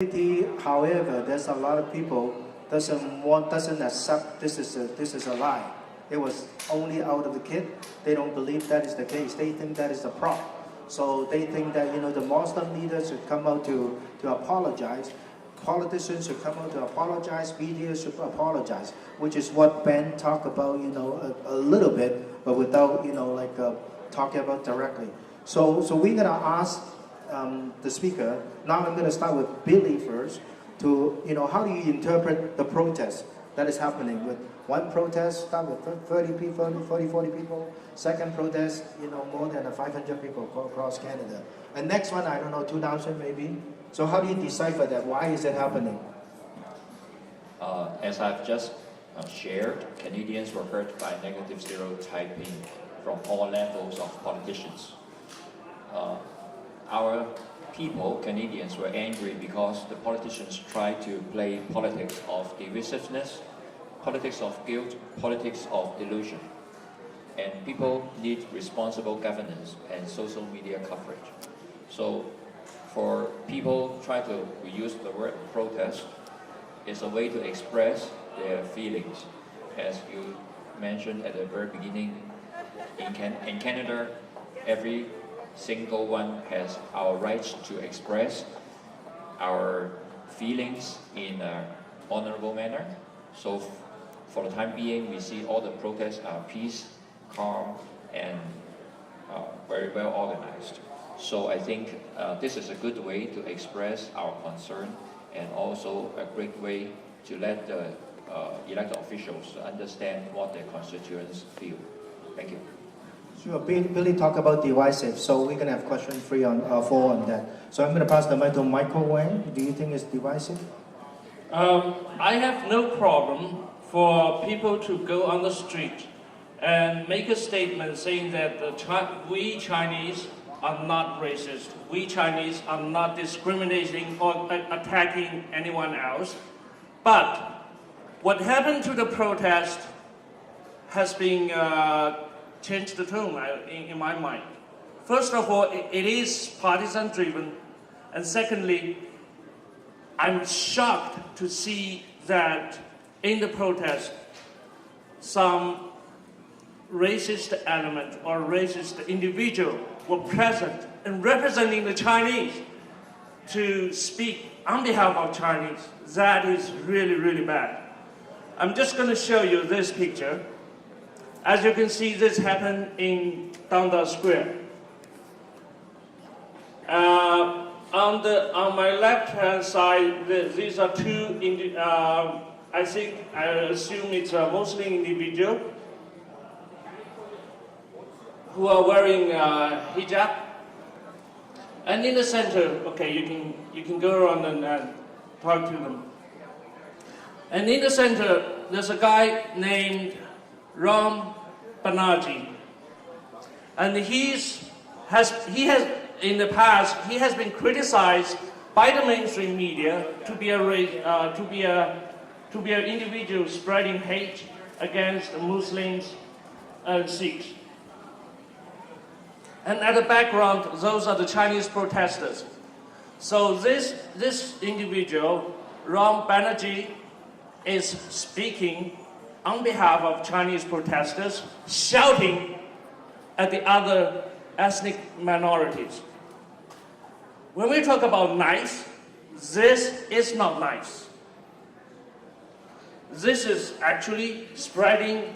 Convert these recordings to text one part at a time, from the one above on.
However, there's a lot of people doesn't accept this is a lie. It was only out of the kid. They don't believe that is the case. They think that is the prop. So they think that the Muslim leaders should come out to apologize. Politicians should come out to apologize. Media should apologize, which is what Ben talked about a little bit, but without talking about directly. So we're gonna ask the speaker. Now I'm going to start with Billy first. How do you interpret the protest that is happening? With one protest, start with 30 people, 40 people. Second protest, more than 500 people across Canada. And next one, I don't know, 2,000 maybe. So how do you decipher that? Why is it happening? As I've just shared, Canadians were hurt by negative stereotyping from all levels of politicians. Our people, Canadians, were angry because the politicians tried to play politics of divisiveness, politics of guilt, politics of delusion. And people need responsible governance and social media coverage. So for people try to use the word protest, it's a way to express their feelings. As you mentioned at the very beginning, in Canada, every single one has our rights to express our feelings in an honorable manner. So for the time being, we see all the protests are peace, calm, and very well organized. So I think this is a good way to express our concern, and also a great way to let the elected officials understand what their constituents feel. Thank you. Sure. Billy talked about divisive, so we're going to have question 4 on that. So I'm going to pass the mic to Michael Wang. Do you think it's divisive? I have no problem for people to go on the street and make a statement saying that we Chinese are not racist. We Chinese are not discriminating or attacking anyone else. But what happened to the protest has been changed the tone in my mind. First of all, it is partisan driven, and secondly, I'm shocked to see that in the protest, some racist element or racist individual were present and representing the Chinese to speak on behalf of Chinese. That is really, really bad. I'm just going to show you this picture. As you can see, this happened in Dundas Square. On my left-hand side, these are two, I assume it's a Muslim individual who are wearing hijab. And in the center, okay, you can go around and talk to them. And in the center, there's a guy named Ram Banerjee, and he has in the past been criticized by the mainstream media to be an individual spreading hate against Muslims and Sikhs. And at the background, those are the Chinese protesters. So this individual, Ram Banerjee, is speaking on behalf of Chinese protesters, shouting at the other ethnic minorities. When we talk about nice, this is not nice. This is actually spreading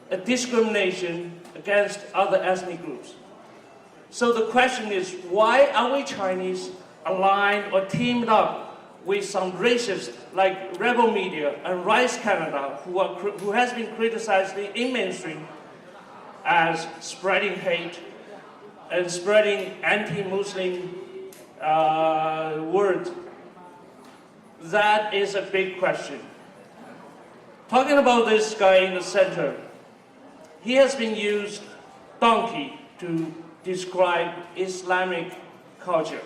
a discrimination against other ethnic groups. So the question is, why are we Chinese aligned or teamed up with some racists like Rebel Media and Rise Canada, who has been criticized in mainstream as spreading hate and spreading anti-Muslim words? That is a big question. Talking about this guy in the center, he has been used donkey to describe Islamic culture.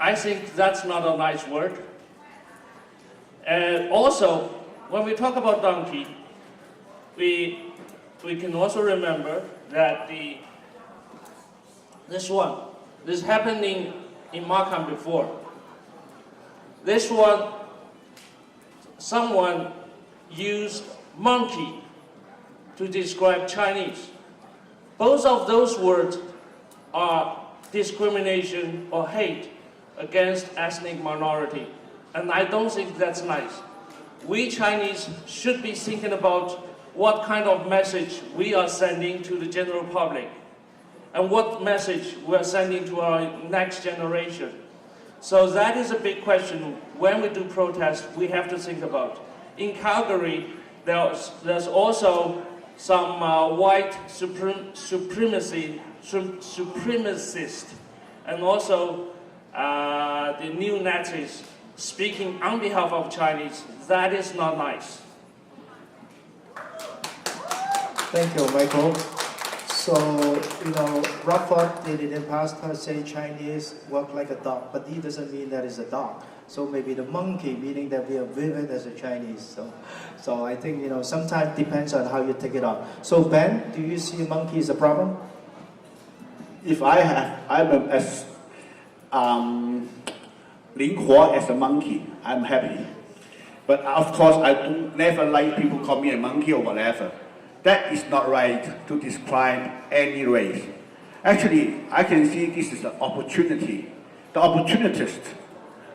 I think that's not a nice word. And also, when we talk about donkey, we can also remember that this one, This happened in Markham before. This one, someone used monkey to describe Chinese. Both of those words are discrimination or hate against ethnic minority. And I don't think that's nice. We Chinese should be thinking about what kind of message we are sending to the general public and what message we are sending to our next generation. So that is a big question when we do protest we have to think about. In Calgary, there's also some white supremacist and also the new Nazis speaking on behalf of Chinese. That is not nice. Thank you, Michael. So, Rockford did it in past say Chinese work like a dog, but he doesn't mean that is a dog. So maybe the monkey, meaning that we are vivid as a Chinese. So I think, sometimes depends on how you take it on. So Ben, do you see monkey as a problem? If I'm as 灵活 as a monkey, I'm happy. But of course, I do never like people call me a monkey or whatever. That is not right to describe any race. Actually, I can see this is an opportunity. The opportunists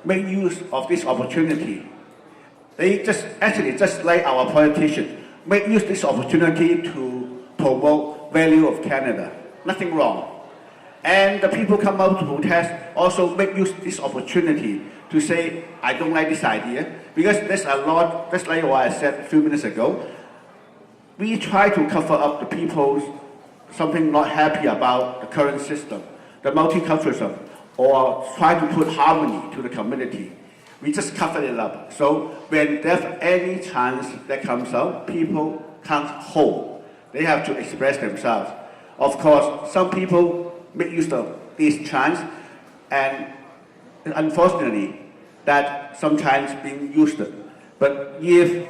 make use of this opportunity. They just like our politicians, make use of this opportunity to promote value of Canada. Nothing wrong. And the people come out to protest also make use of this opportunity to say, I don't like this idea, because there's a lot, just like what I said a few minutes ago, we try to cover up the people's something not happy about the current system, the multiculturalism, or try to put harmony to the community. We just cover it up. So when there's any chance that comes out, people can't hold. They have to express themselves. Of course, some people make use of this chance, and unfortunately, that sometimes being used. But if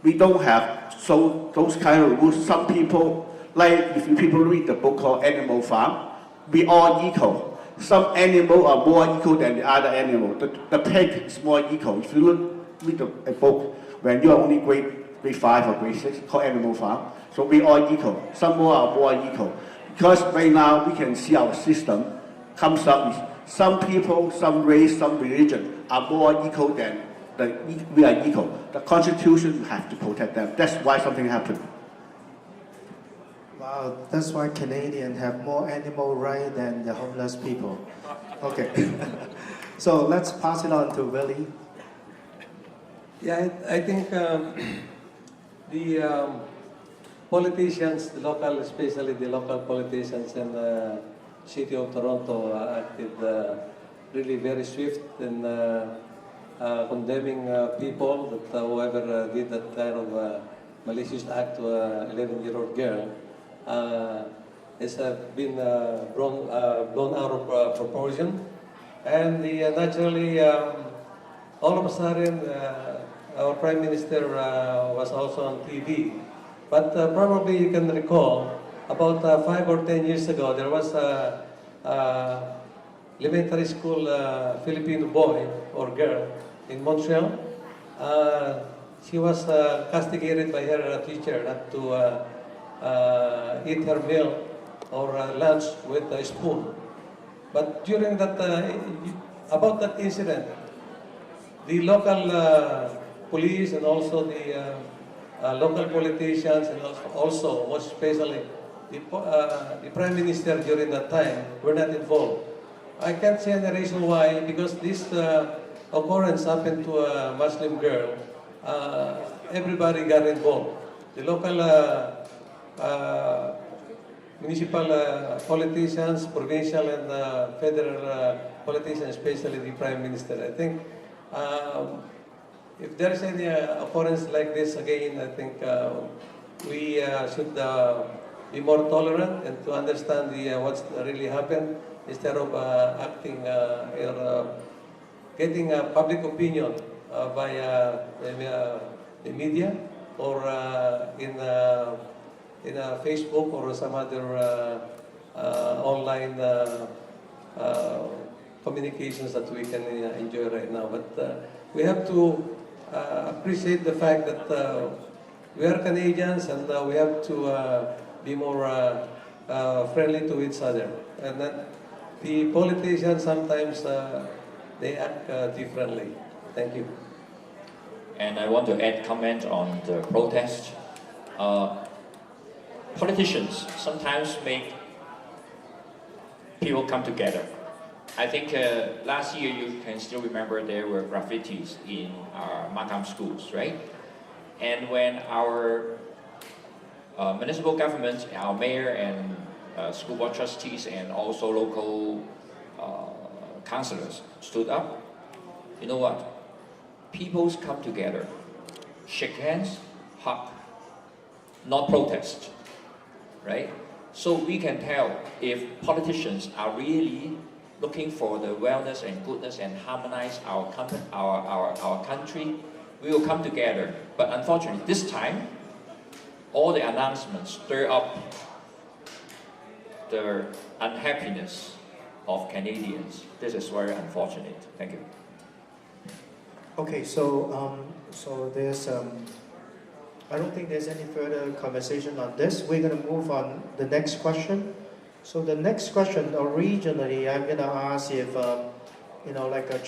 we don't have those kind of rules, some people, like if people read the book called Animal Farm, we all equal. Some animals are more equal than the other animal. The pig is more equal. If you read a book when you are only grade 5 or grade 6, called Animal Farm, so we all equal. Some more are more equal. Because right now we can see our system comes up with some people, some race, some religion are more equal than we are equal. The Constitution have to protect them. That's why something happened. Wow, that's why Canadians have more animal rights than the homeless people. Okay. So let's pass it on to Willie. Yeah, I think the politicians, the local, especially the local politicians in the city of Toronto acted really very swift in condemning people, that whoever did that kind of malicious act to an 11-year-old girl has been blown out of proportion. And naturally, all of a sudden, our Prime Minister was also on TV. But probably you can recall, about 5 or 10 years ago, there was a elementary school Filipino boy or girl in Montreal. She was castigated by her teacher not to eat her meal or lunch with a spoon. But during that, about that incident, the local police and also the local politicians and also most especially the Prime Minister during that time were not involved. I can't say any reason why, because this occurrence happened to a Muslim girl. Everybody got involved. The local municipal politicians, provincial and federal politicians, especially the Prime Minister. I think if there is any occurrence like this again, I think we should be more tolerant and to understand what's really happened instead of acting or getting public opinion via the media or in Facebook or some other online communications that we can enjoy right now. But we have to appreciate the fact that we are Canadians, and we have to be more friendly to each other. And that the politicians sometimes they act differently. Thank you. And I want to add comment on the protest. Politicians sometimes make people come together. I think last year you can still remember there were graffitis in our Markham schools, right? And when our municipal government, our mayor and school board trustees and also local councillors stood up, you know what? Peoples come together, shake hands, hug, not protest, right? So we can tell if politicians are really looking for the wellness and goodness and harmonize our country, we will come together. But unfortunately, this time, all the announcements stir up the unhappiness of Canadians. This is very unfortunate. Thank you. Okay, so there's I don't think there's any further conversation on this. We're going to move on the next question. So the next question, originally, I'm going to ask if, like a